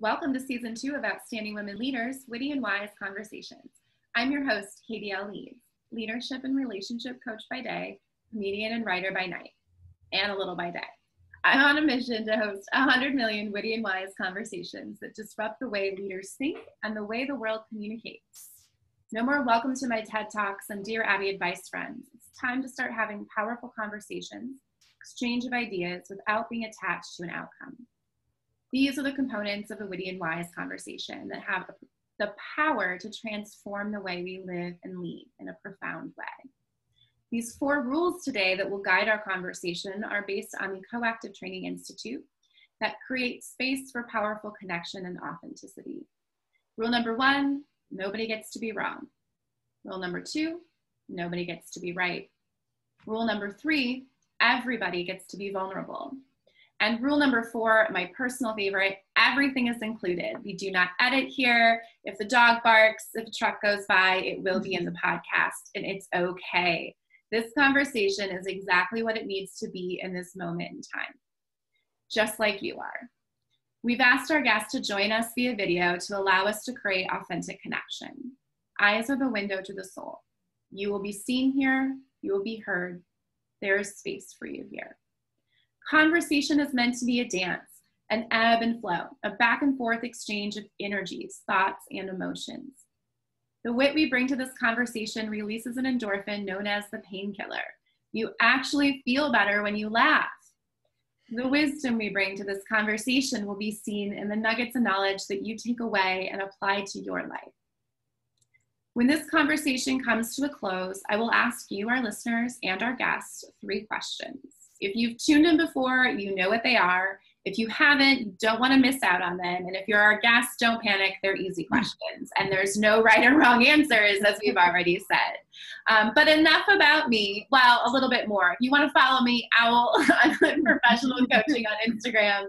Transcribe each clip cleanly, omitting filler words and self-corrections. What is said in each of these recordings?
Welcome to Season 2 of Outstanding Women Leaders, Witty and Wise Conversations. I'm your host, Katie L. Leeds, leadership and relationship coach by day, comedian and writer by night, and a little by day. I'm on a mission to host 100 million witty and wise conversations that disrupt the way leaders think and the way the world communicates. No more welcome to my TED Talks and Dear Abby advice friends. It's time to start having powerful conversations, exchange of ideas without being attached to an outcome. These are the components of a witty and wise conversation that have the power to transform the way we live and lead in a profound way. These 4 rules today that will guide our conversation are based on the Coactive Training Institute that creates space for powerful connection and authenticity. Rule number 1, nobody gets to be wrong. Rule number 2, nobody gets to be right. Rule number 3, everybody gets to be vulnerable. And rule number 4, my personal favorite, everything is included. We do not edit here. If the dog barks, if a truck goes by, it will be in the podcast, and it's okay. This conversation is exactly what it needs to be in this moment in time, just like you are. We've asked our guests to join us via video to allow us to create authentic connection. Eyes are the window to the soul. You will be seen here. You will be heard. There is space for you here. Conversation is meant to be a dance, an ebb and flow, a back and forth exchange of energies, thoughts, and emotions. The wit we bring to this conversation releases an endorphin known as the painkiller. You actually feel better when you laugh. The wisdom we bring to this conversation will be seen in the nuggets of knowledge that you take away and apply to your life. When this conversation comes to a close, I will ask you, our listeners, and our guests 3 questions. If you've tuned in before, you know what they are. If you haven't, you don't want to miss out on them. And if you're our guests, don't panic. They're easy questions. And there's no right or wrong answers, as we've already said. But enough about me. Well, a little bit more. If you want to follow me, Owl, I'm Professional Coaching on Instagram.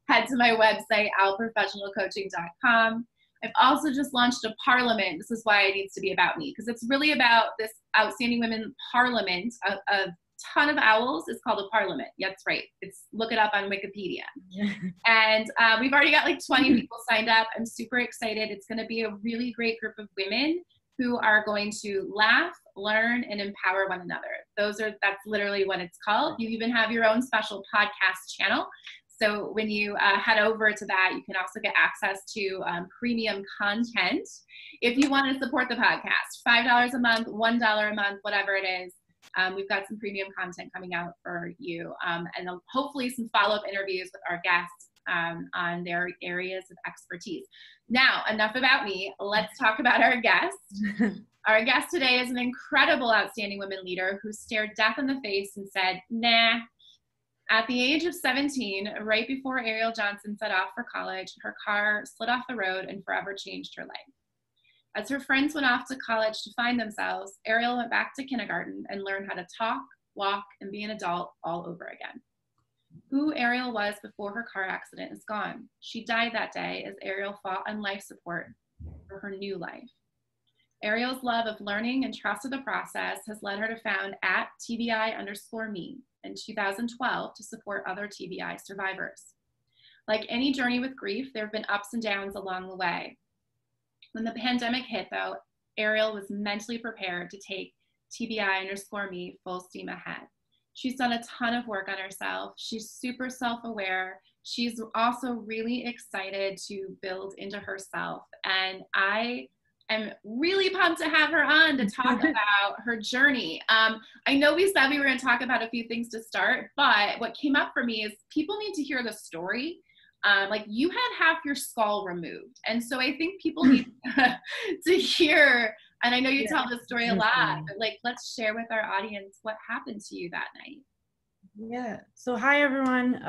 Head to my website, owlprofessionalcoaching.com. I've also just launched a parliament. This is why it needs to be about me, because it's really about this Outstanding Women Parliament of ton of owls is called a parliament. Yeah, that's right. Look it up on Wikipedia. And we've already got like 20 people signed up. I'm super excited. It's going to be a really great group of women who are going to laugh, learn, and empower one another. That's literally what it's called. You even have your own special podcast channel. So when you head over to that, you can also get access to premium content. If you want to support the podcast, $5 a month, $1 a month, whatever it is. We've got some premium content coming out for you, and hopefully some follow-up interviews with our guests on their areas of expertise. Now, enough about me. Let's talk about our guest. Our guest today is an incredible outstanding women leader who stared death in the face and said, nah. At the age of 17, right before Ariel Johnson set off for college, her car slid off the road and forever changed her life. As her friends went off to college to find themselves, Ariel went back to kindergarten and learned how to talk, walk, and be an adult all over again. Who Ariel was before her car accident is gone. She died that day as Ariel fought on life support for her new life. Ariel's love of learning and trust of the process has led her to found at TBI_me in 2012 to support other TBI survivors. Like any journey with grief, there have been ups and downs along the way. When the pandemic hit, though, Ariel was mentally prepared to take TBI_me full steam ahead. She's done a ton of work on herself. She's super self-aware. She's also really excited to build into herself. And I am really pumped to have her on to talk about her journey. I know we said we were going to talk about a few things to start, but what came up for me is people need to hear the story. Like you had half your skull removed. And so I think people need to hear, and I know you tell this story a lot, but like, let's share with our audience what happened to you that night. Yeah. So hi, everyone.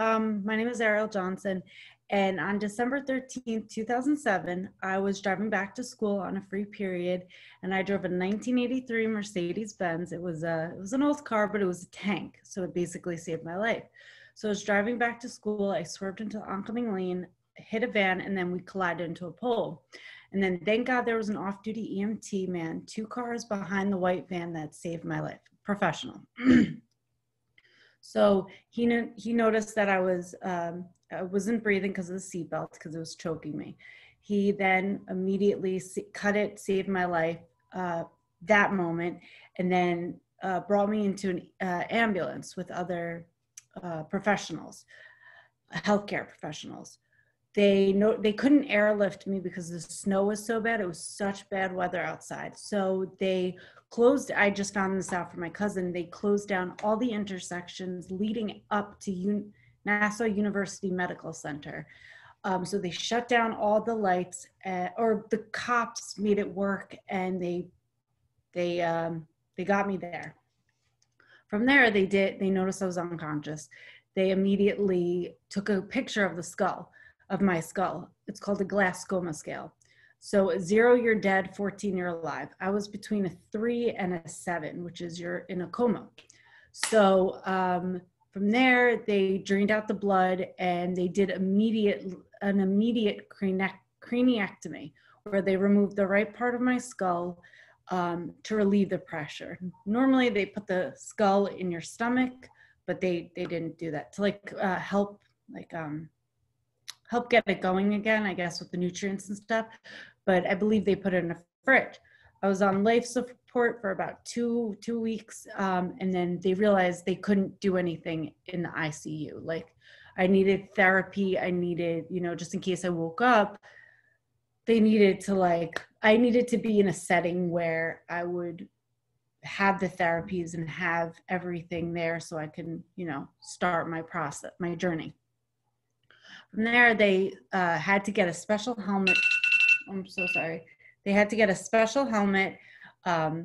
My name is Ariel Johnson. And on December 13th, 2007, I was driving back to school on a free period. And I drove a 1983 Mercedes-Benz. It was an old car, but it was a tank. So it basically saved my life. So I was driving back to school. I swerved into oncoming lane, hit a van, and then we collided into a pole. And then thank God there was an off-duty EMT man 2 cars behind the white van that saved my life. Professional. So he noticed that I wasn't breathing because of the seatbelt, because it was choking me. He then immediately cut it, saved my life that moment, and then brought me into an ambulance with other professionals, healthcare professionals. They couldn't airlift me because the snow was so bad. It was such bad weather outside. So they closed, I just found this out from my cousin, they closed down all the intersections leading up to Nassau University Medical Center. So they shut down all the lights, or the cops made it work, and they got me there. From there, they noticed I was unconscious. They immediately took a picture of my skull. It's called a Glasgow scale. So 0, you're dead, 14, you're alive. I was between a 3 and a 7, which is you're in a coma. So from there, they drained out the blood, and they did an immediate craniectomy, where they removed the right part of my skull to relieve the pressure. Normally, they put the skull in your stomach, but they didn't do that to help get it going again, I guess, with the nutrients and stuff. But I believe they put it in a fridge. I was on life support for about two weeks, and then they realized they couldn't do anything in the ICU. Like, I needed therapy. I needed, just in case I woke up, I needed to be in a setting where I would have the therapies and have everything there so I can, start my journey. From there, they had to get a special helmet. I'm so sorry. They had to get a special helmet they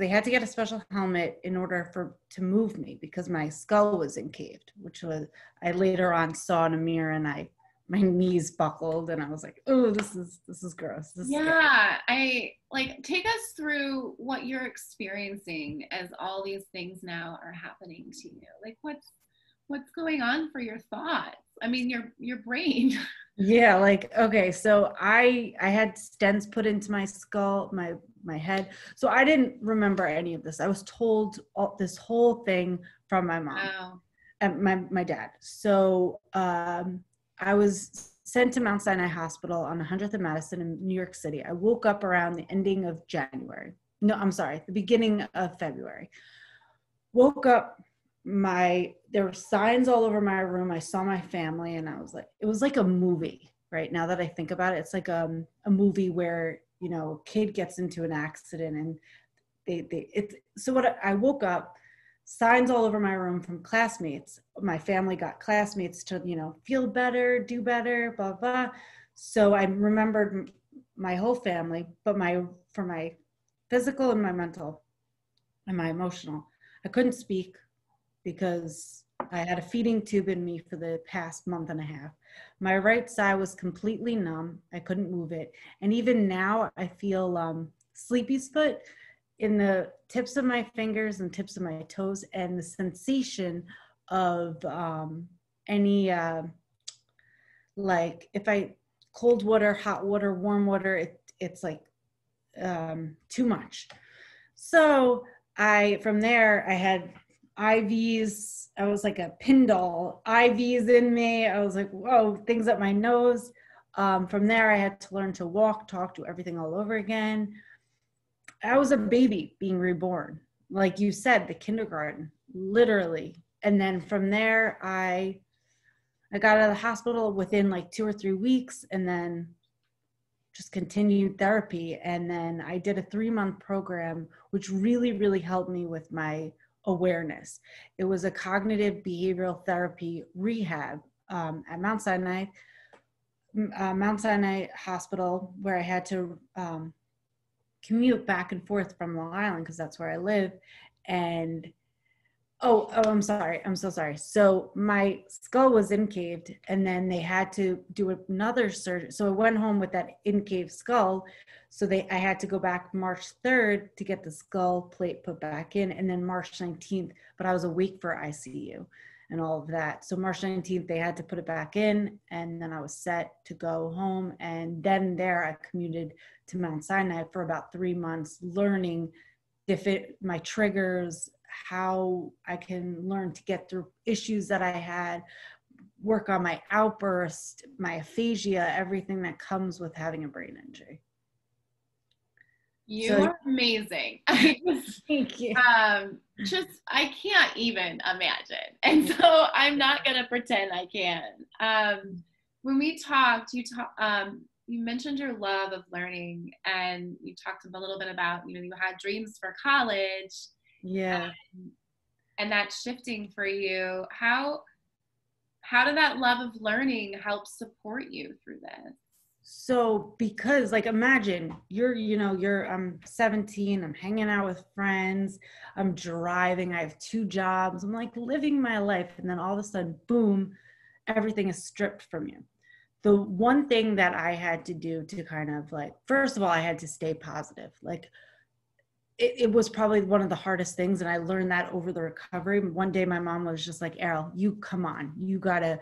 had to get a special helmet in order to move me, because my skull was encaved, I later on saw in a mirror, and my knees buckled, and I was like, oh, this is gross. Take us through what you're experiencing as all these things now are happening to you. Like, what's going on for your thoughts? I mean, your brain. Yeah, okay, so I had stents put into my skull, my head. So I didn't remember any of this. I was told this whole thing from my mom. Wow. And my dad. So I was sent to Mount Sinai Hospital on 100th and Madison in New York City. I woke up around the ending of January. No, I'm sorry, the beginning of February. Woke up, there were signs all over my room. I saw my family, and I was like, it was like a movie. Right now that I think about it, it's like a movie where, a kid gets into an accident, and I woke up, signs all over my room from classmates. My family got classmates to, feel better, do better, blah, blah. So I remembered my whole family, but for my physical and my mental and my emotional, I couldn't speak because I had a feeding tube in me for the past month and a half. My right side was completely numb. I couldn't move it. And even now I feel sleepy's foot in the tips of my fingers and tips of my toes, and the sensation of if cold water, hot water, warm water, it's like too much. So from there, I had IVs. I was like a pin doll, IVs in me. I was like, whoa, things up my nose. From there, I had to learn to walk, talk, do everything all over again. I was a baby being reborn. Like you said, the kindergarten, literally. And then from there, I got out of the hospital within like 2 or 3 weeks, and then just continued therapy. And then I did a 3-month program, which really, really helped me with my awareness. It was a cognitive behavioral therapy rehab at Mount Sinai Hospital, where I had to commute back and forth from Long Island because that's where I live. And I'm sorry. I'm so sorry. So my skull was incaved, and then they had to do another surgery. So I went home with that incaved skull. So I had to go back March 3rd to get the skull plate put back in, and then March 19th, but I was awake for ICU and all of that. So March 19th, they had to put it back in, and then I was set to go home. And then I commuted to Mount Sinai for about 3 months, learning my triggers, how I can learn to get through issues that I had, work on my outburst, my aphasia, everything that comes with having a brain injury. You are amazing. Thank you. I can't even imagine. And so I'm not going to pretend I can. When we talked, you mentioned your love of learning, and you talked a little bit about, you had dreams for college. Yeah. And that shifting for you. How did that love of learning help support you through this? So, because like, imagine I'm 17, I'm hanging out with friends, I'm driving, I have 2 jobs, I'm like living my life. And then all of a sudden, boom, everything is stripped from you. The one thing that I had to do to kind of like, first of all, I had to stay positive. Like, it was probably one of the hardest things. And I learned that over the recovery. One day my mom was just like, Ariel, you come on, you gotta,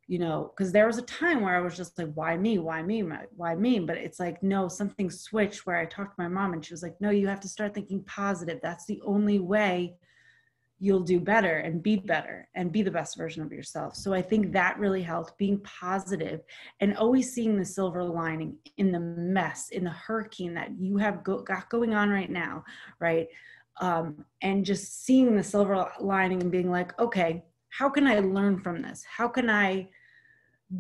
because there was a time where I was just like, why me? Why me? Why me? But it's like, no, something switched where I talked to my mom and she was like, no, you have to start thinking positive. That's the only way you'll do better and be the best version of yourself. So I think that really helped, being positive and always seeing the silver lining in the mess, in the hurricane that you have got going on right now, right? And just seeing the silver lining and being like, okay, how can I learn from this? How can I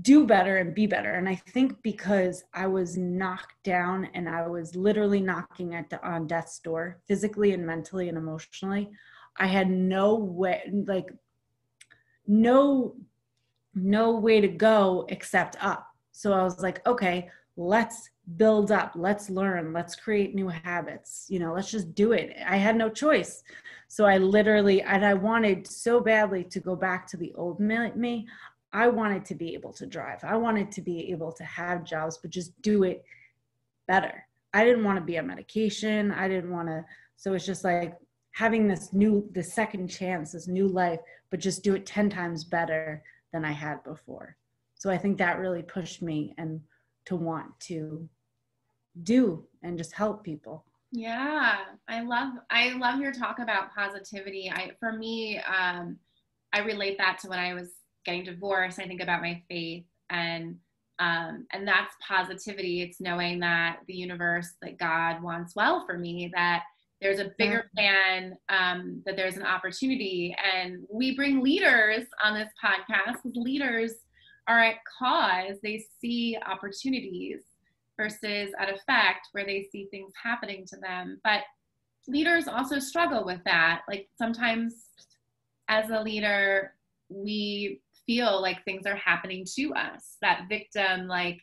do better and be better? And I think because I was knocked down and I was literally knocking on death's door, physically and mentally and emotionally, I had no way, like no way to go except up. So I was like, okay, let's build up, let's learn, let's create new habits, let's just do it. I had no choice. So I wanted so badly to go back to the old me. I wanted to be able to drive. I wanted to be able to have jobs, but just do it better. I didn't want to be on medication. So it's just like having the second chance, this new life, but just do it 10 times better than I had before. So I think that really pushed me and to want to do and just help people. Yeah, I love your talk about positivity. For me, I relate that to when I was getting divorced. I think about my faith, and that's positivity. It's knowing that the universe, that God wants well for me, that there's a bigger plan, that there's an opportunity. And we bring leaders on this podcast because leaders are at cause. They see opportunities versus at effect, where they see things happening to them. But leaders also struggle with that. Like, sometimes as a leader, we feel like things are happening to us, that victim, like,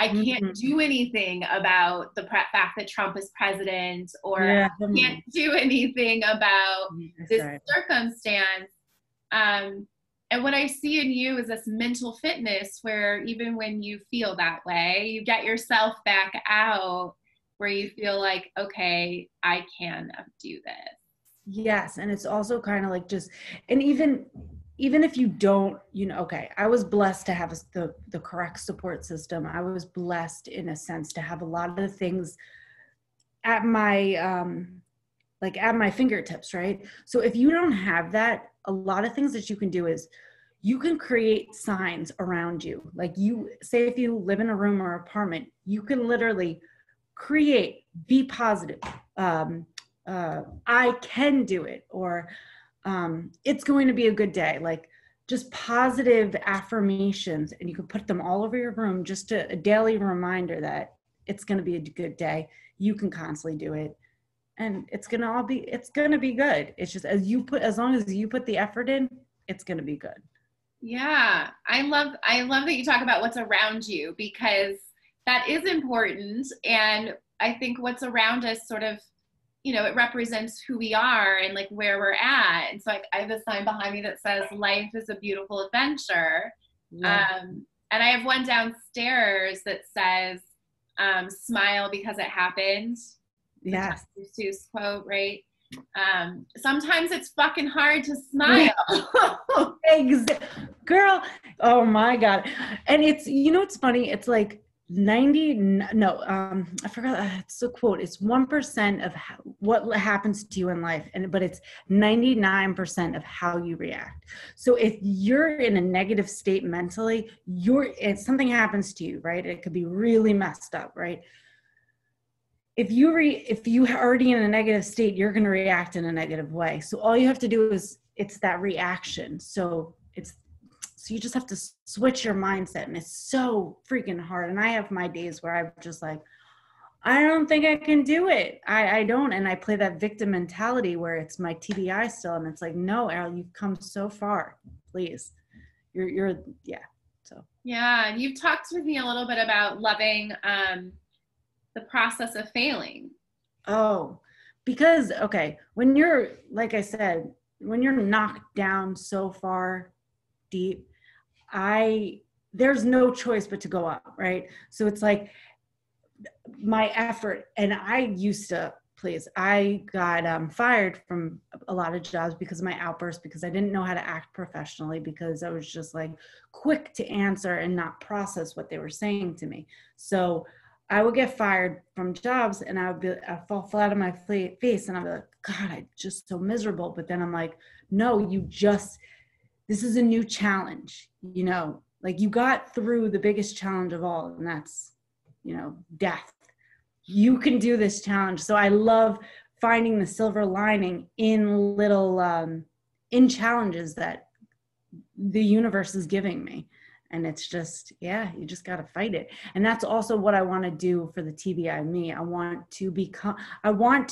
I can't do anything about the fact that Trump is president, or I can't do anything about this circumstance. And what I see in you is this mental fitness, where even when you feel that way, you get yourself back out, where you feel like, okay, I can do this. Yes. And it's also kind of like and even if you don't, okay, I was blessed to have the correct support system. I was blessed in a sense to have a lot of the things at my, at my fingertips, right? So if you don't have that, a lot of things that you can do is you can create signs around you. Like, you say, if you live in a room or apartment, you can literally create, be positive. I can do it, or it's going to be a good day. Like, just positive affirmations, and you can put them all over your room, just a daily reminder that it's going to be a good day. You can constantly do it, and it's going to be good. It's just as long as you put the effort in, it's going to be good. Yeah. I love that you talk about what's around you, because that is important. And I think what's around us sort of, it represents who we are and like where we're at. And so I have a sign behind me that says life is a beautiful adventure. Yeah. And I have one downstairs that says, smile because it happened. Yes. Seuss quote, right? Sometimes it's fucking hard to smile. Girl, oh my God. And it's, it's funny. It's like, I forgot, it's a quote. It's 1% of what happens to you in life, but it's 99% of how you react. So if you're in a negative state mentally, if something happens to you, right? It could be really messed up, right? If you are already in a negative state, you're going to react in a negative way. So all you have to do is, it's that reaction. So you just have to switch your mindset, and it's so freaking hard. And I have my days where I'm just like, I don't think I can do it. I don't. And I play that victim mentality where it's my TBI still. And it's like, no, Ariel, you've come so far, please. Yeah. So. Yeah. And you've talked with me a little bit about loving, the process of failing. Oh, because, okay, when you're, like I said, when you're knocked down so far deep, there's no choice but to go up, right? So it's like my effort, and I got fired from a lot of jobs because of my outbursts, because I didn't know how to act professionally, because I was just like quick to answer and not process what they were saying to me. So I would get fired from jobs, and I'd fall flat on my face, and I'd be like, God, I'm just so miserable. But then I'm like, no, this is a new challenge, like you got through the biggest challenge of all, and that's, death. You can do this challenge. So I love finding the silver lining in little, in challenges that the universe is giving me. And it's just, you just got to fight it. And that's also what I want to do for the TBI me. I want to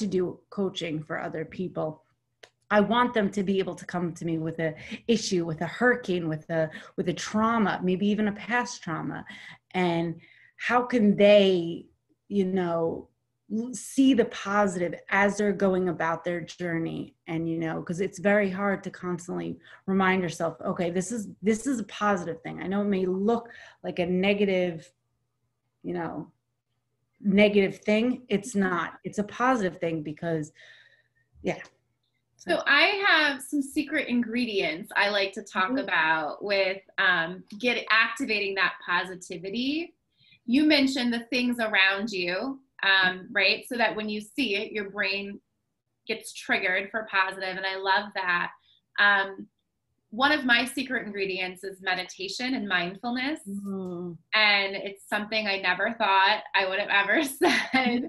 do coaching for other people. I want them to be able to come to me with an issue, with a hurricane, with a trauma, maybe even a past trauma. And how can they, see the positive as they're going about their journey? And, because it's very hard to constantly remind yourself, okay, this is a positive thing. I know it may look like a negative thing. It's not. It's a positive thing, because, yeah. So I have some secret ingredients I like to talk about with activating that positivity. You mentioned the things around you, right? So that when you see it, your brain gets triggered for positive, and I love that. One of my secret ingredients is meditation and mindfulness. Mm-hmm. And it's something I never thought I would have ever said.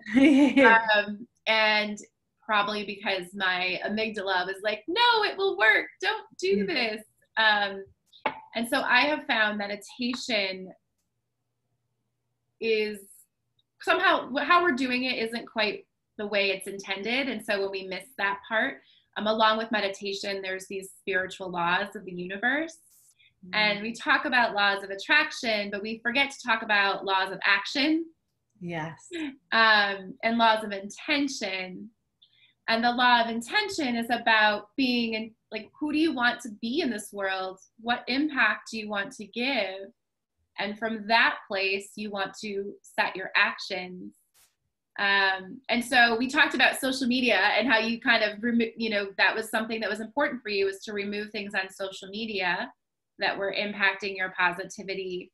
And probably because my amygdala was like, no, it will work. Don't do this. And so I have found meditation is somehow, how we're doing it isn't quite the way it's intended. And so when we miss that part, along with meditation, there's these spiritual laws of the universe. And we talk about laws of attraction, but we forget to talk about laws of action. Yes. And laws of intention. And the law of intention is about being in, like, who do you want to be in this world? What impact do you want to give? And from that place, you want to set your actions. And so we talked about social media and how you kind of, that was something that was important for you, was to remove things on social media that were impacting your positivity.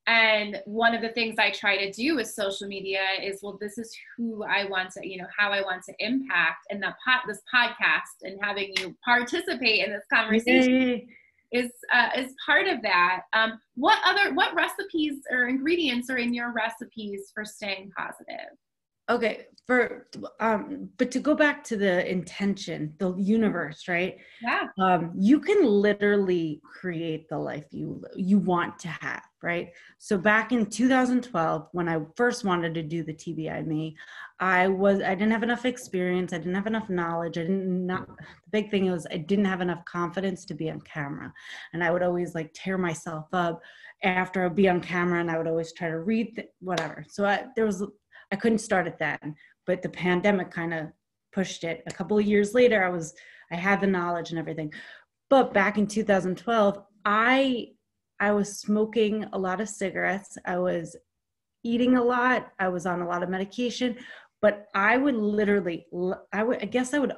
And one of the things I try to do with social media is, well, this is who I want to, how I want to impact. And this podcast and having you participate in this conversation is part of that. What recipes or ingredients are in your recipes for staying positive? Okay, but to go back to the intention, the universe, right? Yeah. You can literally create the life you want to have, right? So back in 2012, when I first wanted to do the TBI me, I didn't have enough experience. I didn't have enough knowledge. The big thing was I didn't have enough confidence to be on camera. And I would always like tear myself up after I'd be on camera, and I would always try to read whatever. So I couldn't start it then, but the pandemic kind of pushed it. A couple of years later, I had the knowledge and everything. But back in 2012, I was smoking a lot of cigarettes. I was eating a lot. I was on a lot of medication, but I would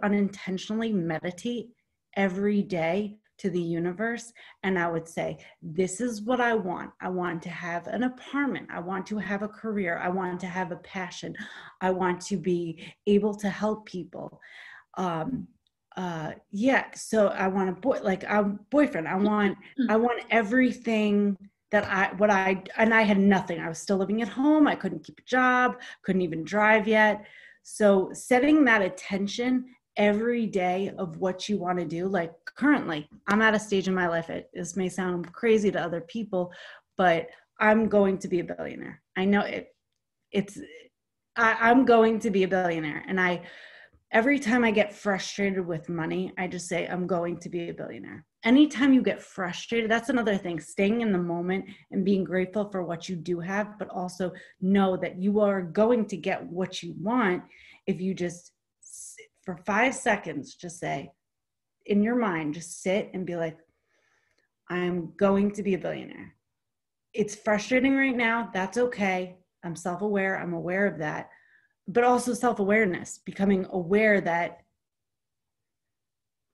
unintentionally meditate every day to the universe, and I would say, this is what I want. I want to have an apartment. I want to have a career. I want to have a passion. I want to be able to help people. Yeah, so I want a boyfriend. I want everything that and I had nothing. I was still living at home. I couldn't keep a job, couldn't even drive yet. So setting that attention every day of what you want to do, like currently, I'm at a stage in my life, this may sound crazy to other people, but I'm going to be a billionaire. I know I'm going to be a billionaire. And every time I get frustrated with money, I just say, I'm going to be a billionaire. Anytime you get frustrated, that's another thing, staying in the moment and being grateful for what you do have, but also know that you are going to get what you want if you just, for 5 seconds, just say, in your mind, just sit and be like, I'm going to be a billionaire. It's frustrating right now. That's okay. I'm self-aware. I'm aware of that. But also self-awareness, becoming aware that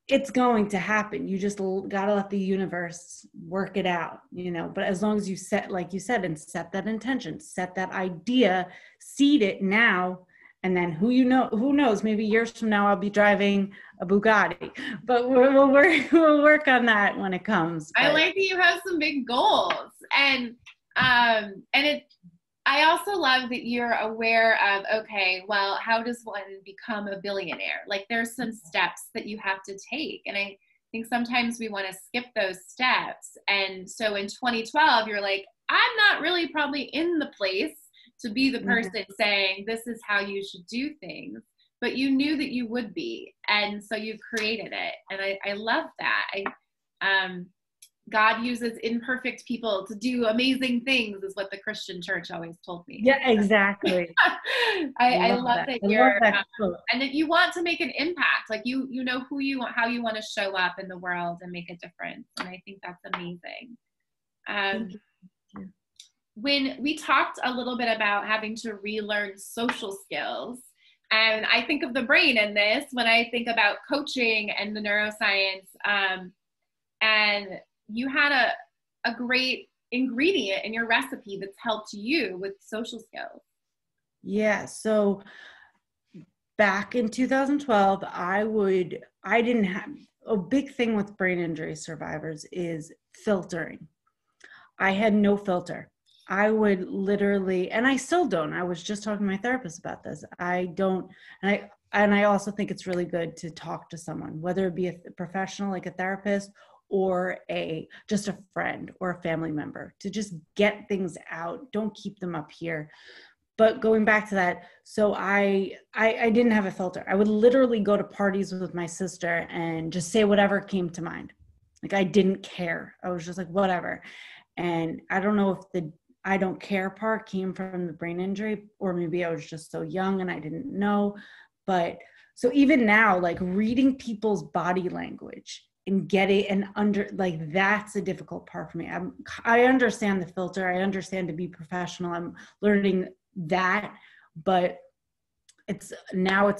it's going to happen. You just got to let the universe work it out, but as long as you set, like you said, and set that intention, set that idea, seed it now, and then who knows, maybe years from now, I'll be driving a Bugatti, but we'll work on that when it comes. But I like that you have some big goals, and I also love that you're aware of, okay, well, how does one become a billionaire? Like there's some steps that you have to take. And I think sometimes we want to skip those steps. And so in 2012, you're like, I'm not really probably in the place to be the person saying, this is how you should do things. But you knew that you would be. And so you created it. And I love that. God uses imperfect people to do amazing things is what the Christian church always told me. Yeah, exactly. I love that you're, and that you want to make an impact. Like you know who you want, how you want to show up in the world and make a difference. And I think that's amazing. When we talked a little bit about having to relearn social skills, and I think of the brain in this when I think about coaching and the neuroscience, and you had a great ingredient in your recipe that's helped you with social skills. Yeah. So back in 2012, I didn't have a big thing with brain injury survivors is filtering. I had no filter. I would literally, and I still don't. I was just talking to my therapist about this. I don't, and I also think it's really good to talk to someone, whether it be a professional like a therapist or just a friend or a family member, to just get things out. Don't keep them up here. But going back to that, so I didn't have a filter. I would literally go to parties with my sister and just say whatever came to mind. Like I didn't care. I was just like, whatever. And I don't know if the I don't care part came from the brain injury, or maybe I was just so young and I didn't know. But so even now, like reading people's body language and getting and that's a difficult part for me. I understand the filter. I understand to be professional. I'm learning that, but it's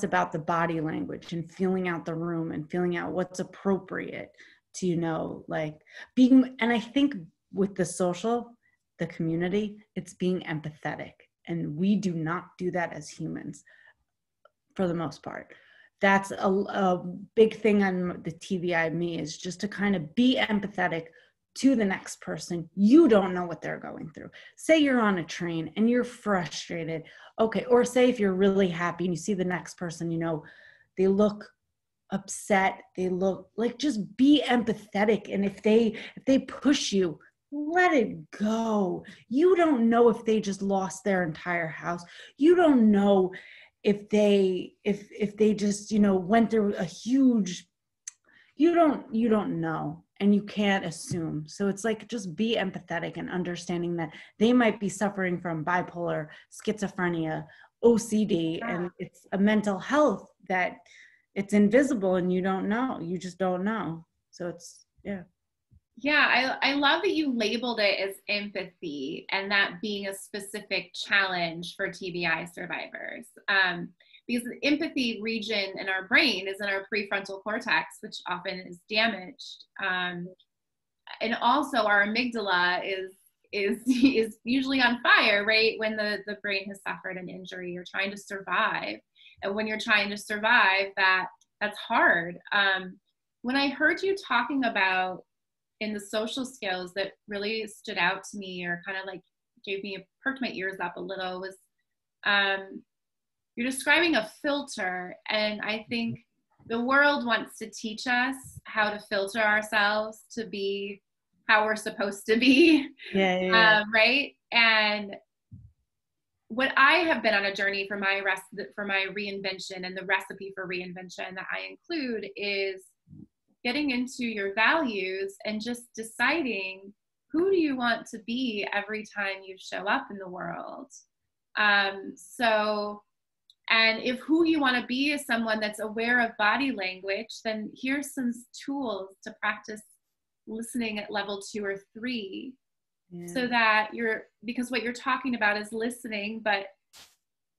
about the body language and feeling out the room and feeling out what's appropriate to, like being, and I think with the community, it's being empathetic. And we do not do that as humans for the most part. That's a big thing on the TBI me, is just to kind of be empathetic to the next person. You don't know what they're going through. Say you're on a train and you're frustrated. Okay. Or say if you're really happy and you see the next person, they look upset. They look like, just be empathetic. And if they push you, let it go. You don't know if they just lost their entire house. You don't know if they just, went through a huge, you don't know, and you can't assume. So it's like, just be empathetic and understanding that they might be suffering from bipolar, schizophrenia, OCD, and it's a mental health that it's invisible and you don't know. You just don't know. So it's, yeah. Yeah, I love that you labeled it as empathy and that being a specific challenge for TBI survivors. because the empathy region in our brain is in our prefrontal cortex, which often is damaged. And also our amygdala is usually on fire, right? When the brain has suffered an injury, you're trying to survive. And when you're trying to survive, that's hard. When I heard you talking about in the social skills that really stood out to me, or kind of like perked my ears up a little, was you're describing a filter. And I think the world wants to teach us how to filter ourselves to be how we're supposed to be. Yeah. Right. And what I have been on a journey for my reinvention, and the recipe for reinvention that I include, is getting into your values and just deciding, who do you want to be every time you show up in the world? And if who you want to be is someone that's aware of body language, then here's some tools to practice listening at level 2 or 3. Yeah. So that because what you're talking about is listening, but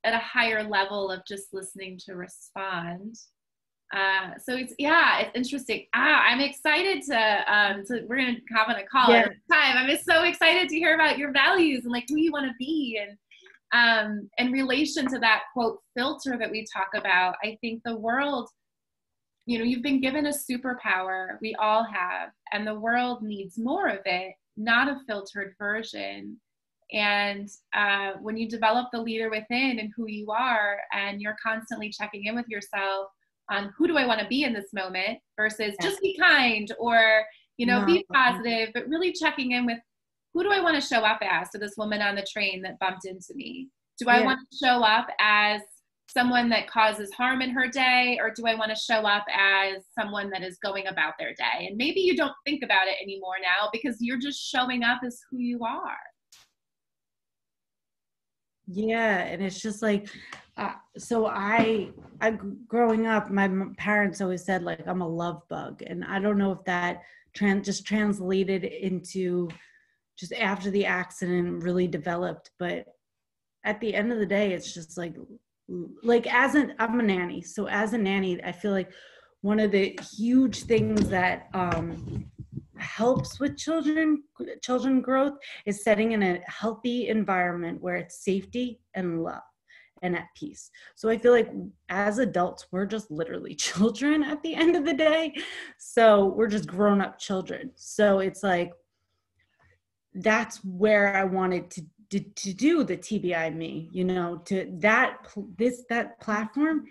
at a higher level of just listening to respond. So it's interesting. I'm excited to we're going to have on a call at a time. I'm just so excited to hear about your values and like who you want to be. And in relation to that quote filter that we talk about, I think the world, you've been given a superpower, we all have, and the world needs more of it, not a filtered version. And when you develop the leader within and who you are, and you're constantly checking in with yourself on who do I want to be in this moment versus just be kind or, be positive, but really checking in with, who do I want to show up as to this woman on the train that bumped into me? Do I want to show up as someone that causes harm in her day, or do I want to show up as someone that is going about their day? And maybe you don't think about it anymore now because you're just showing up as who you are. Yeah. And it's just like, so I growing up, my parents always said like, I'm a love bug. And I don't know if that just translated into just after the accident really developed. But at the end of the day, it's just like I'm a nanny. So as a nanny, I feel like one of the huge things that helps with children growth is setting in a healthy environment where it's safety and love and at peace. So I feel like as adults, we're just literally children at the end of the day. So we're just grown up children. So it's like, that's where I wanted to do the TBI me, to that platform.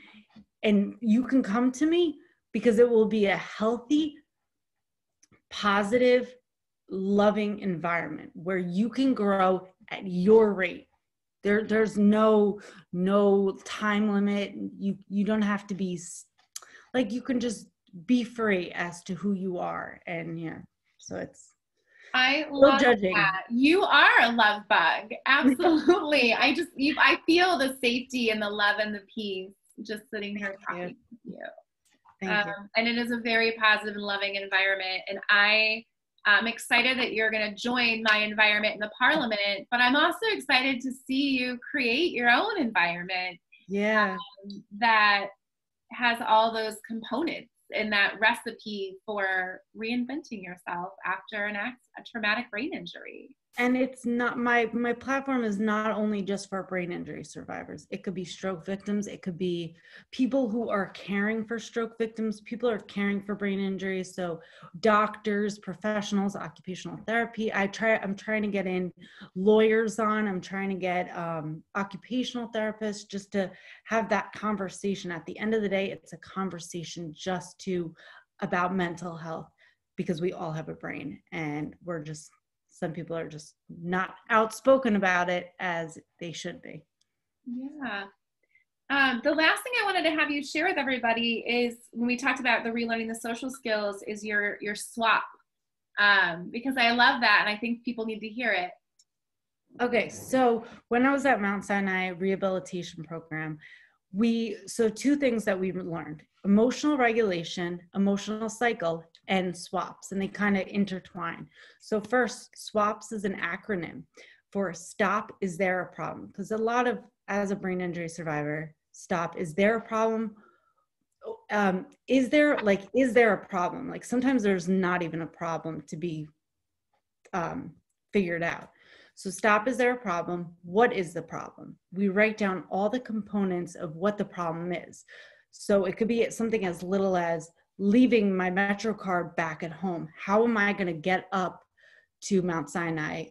And you can come to me because it will be a healthy, positive, loving environment where you can grow at your rate. There's no time limit. You don't have to be like, you can just be free as to who you are. And so it's, I love that. You are a love bug. Absolutely. I feel the safety and the love and the peace just sitting here talking with you. Thank you. And it is a very positive and loving environment. And I'm excited that you're going to join my environment in the Parliament, but I'm also excited to see you create your own environment. Yeah. That has all those components in that recipe for reinventing yourself after a traumatic brain injury. And it's not, my platform is not only just for brain injury survivors. It could be stroke victims. It could be people who are caring for stroke victims. People are caring for brain injuries. So doctors, professionals, occupational therapy. I'm trying to get in lawyers on. I'm trying to get occupational therapists just to have that conversation. At the end of the day, it's a conversation just about mental health, because we all have a brain, and some people are just not outspoken about it as they should be. Yeah. The last thing I wanted to have you share with everybody is, when we talked about the relearning the social skills, is your swap. Because I love that, and I think people need to hear it. Okay. So when I was at Mount Sinai Rehabilitation Program, so 2 things that we learned: emotional regulation, emotional cycle, and swaps, and they kind of intertwine. So first, swaps is an acronym for stop, is there a problem? Because as a brain injury survivor, stop. Is there a problem? Is there a problem? Like sometimes there's not even a problem to be figured out. So stop, is there a problem? What is the problem? We write down all the components of what the problem is. So it could be something as little as leaving my Metro card back at home. How am I going to get up to Mount Sinai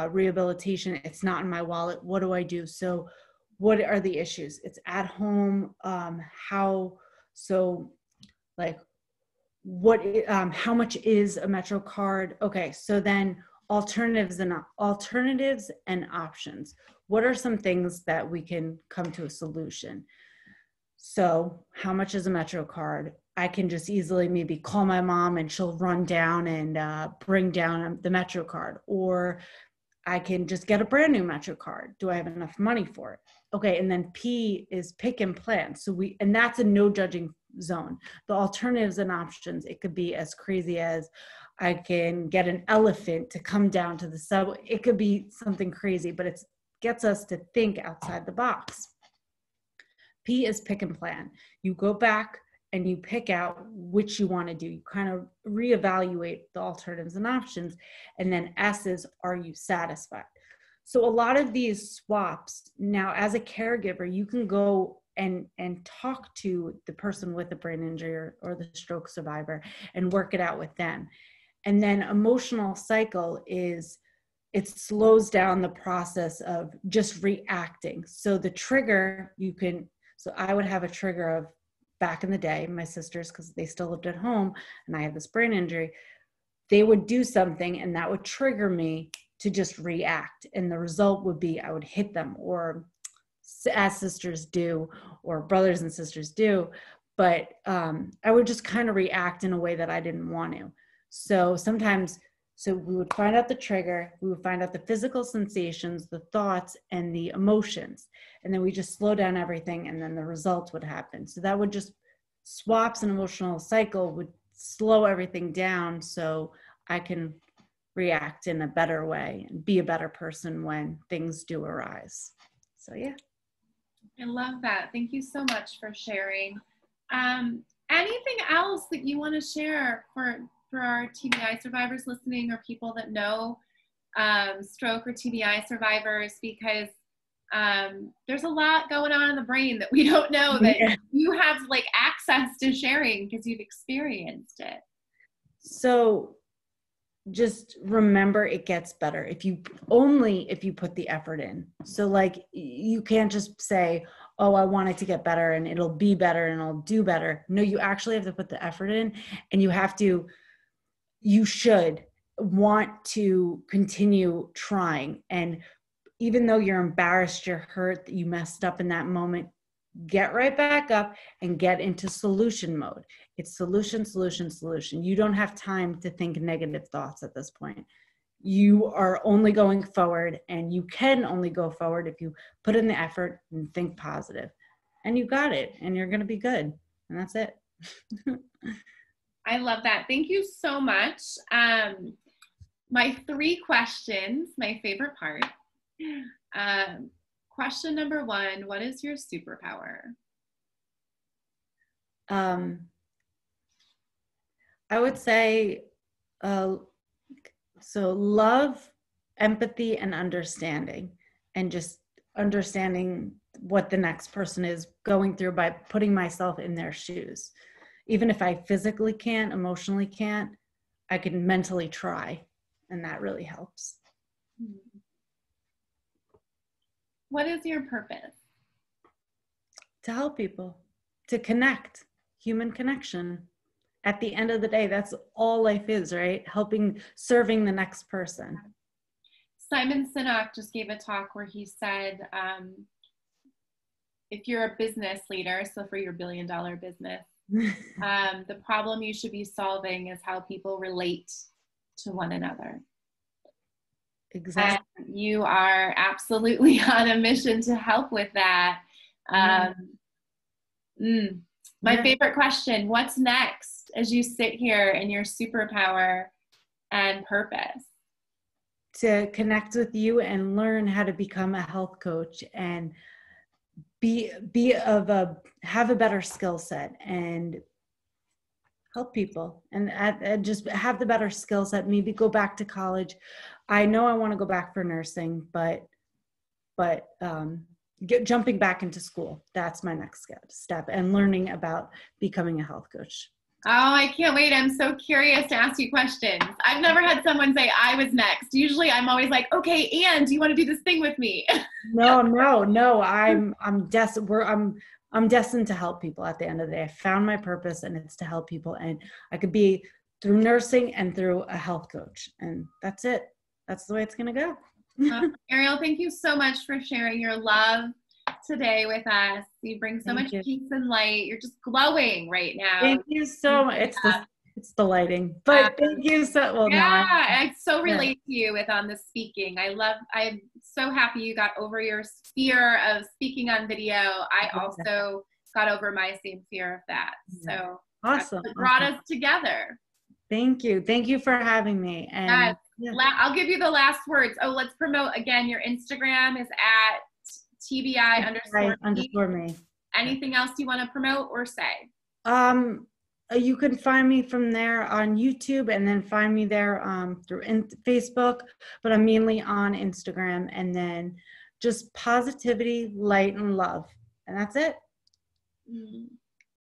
rehabilitation? It's not in my wallet. What do I do? So what are the issues? It's at home. How much is a Metro card? Okay, so then alternatives and options. What are some things that we can come to a solution? So how much is a Metro card? I can just easily maybe call my mom and she'll run down and bring down the Metro card, or I can just get a brand new Metro card. Do I have enough money for it? Okay, and then P is pick and plan. And that's a no judging zone. The alternatives and options, it could be as crazy as I can get an elephant to come down to the subway. It could be something crazy, but it gets us to think outside the box. P is pick and plan. You go back and you pick out which you want to do. You kind of reevaluate the alternatives and options. And then S is, are you satisfied? So a lot of these swaps, now as a caregiver, you can go and talk to the person with the brain injury or the stroke survivor and work it out with them. And then emotional cycle is, it slows down the process of just reacting. So the trigger, so I would have a trigger of, back in the day, my sisters, because they still lived at home and I had this brain injury, they would do something and that would trigger me to just react. And the result would be I would hit them, or as sisters do, or brothers and sisters do. But I would just kind of react in a way that I didn't want to. So we would find out the trigger, we would find out the physical sensations, the thoughts, and the emotions. And then we just slow down everything, and then the results would happen. So that would just, swaps and emotional cycle would slow everything down so I can react in a better way and be a better person when things do arise. So yeah. I love that. Thank you so much for sharing. Anything else that you want to share for our TBI survivors listening, or people that know stroke or TBI survivors? Because there's a lot going on in the brain that we don't know that you have like access to sharing because you've experienced it. So just remember, it gets better if you put the effort in. So like, you can't just say, oh, I want it to get better and it'll be better and I'll do better. No, you actually have to put the effort in, and you should want to continue trying. And even though you're embarrassed, you're hurt, that you messed up in that moment, get right back up and get into solution mode. It's solution, solution, solution. You don't have time to think negative thoughts at this point. You are only going forward, and you can only go forward if you put in the effort and think positive. And you got it, and you're going to be good. And that's it. I love that. Thank you so much. My 3 questions, my favorite part. Question number 1, what is your superpower? I would say, so love, empathy, and understanding, and just understanding what the next person is going through by putting myself in their shoes. Even if I physically can't, emotionally can't, I can mentally try, and that really helps. What is your purpose? To help people, to connect, human connection. At the end of the day, that's all life is, right? Serving the next person. Simon Sinek just gave a talk where he said, if you're a business leader, so for your $1 billion business, the problem you should be solving is how people relate to one another. Exactly. And you are absolutely on a mission to help with that. My favorite question, what's next as you sit here in your superpower and purpose? To connect with you and learn how to become a health coach and have a better skill set and help people and just have the better skill set, maybe go back to college. I know I want to go back for nursing, but jumping back into school, that's my next step, and learning about becoming a health coach. Oh, I can't wait. I'm so curious to ask you questions. I've never had someone say I was next. Usually I'm always like, okay, Anne, do you want to do this thing with me? No. I'm destined to help people at the end of the day. I found my purpose, and it's to help people. And I could be through nursing and through a health coach. And that's it. That's the way it's going to go. Ariel, thank you so much for sharing your love today with us. You bring so much peace and light. You're just glowing right now. Thank you so much. It's the lighting, but thank you so well. I so relate to you with on the speaking. I'm so happy you got over your fear of speaking on video. I also got over my same fear of that. So awesome. It brought us together. Thank you for having me. And I'll give you the last words. Oh, let's promote again. Your Instagram is at TBI_me. Anything else you want to promote or say? You can find me from there on YouTube, and then find me there through Facebook, but I'm mainly on Instagram. And then just positivity, light, and love. And that's it.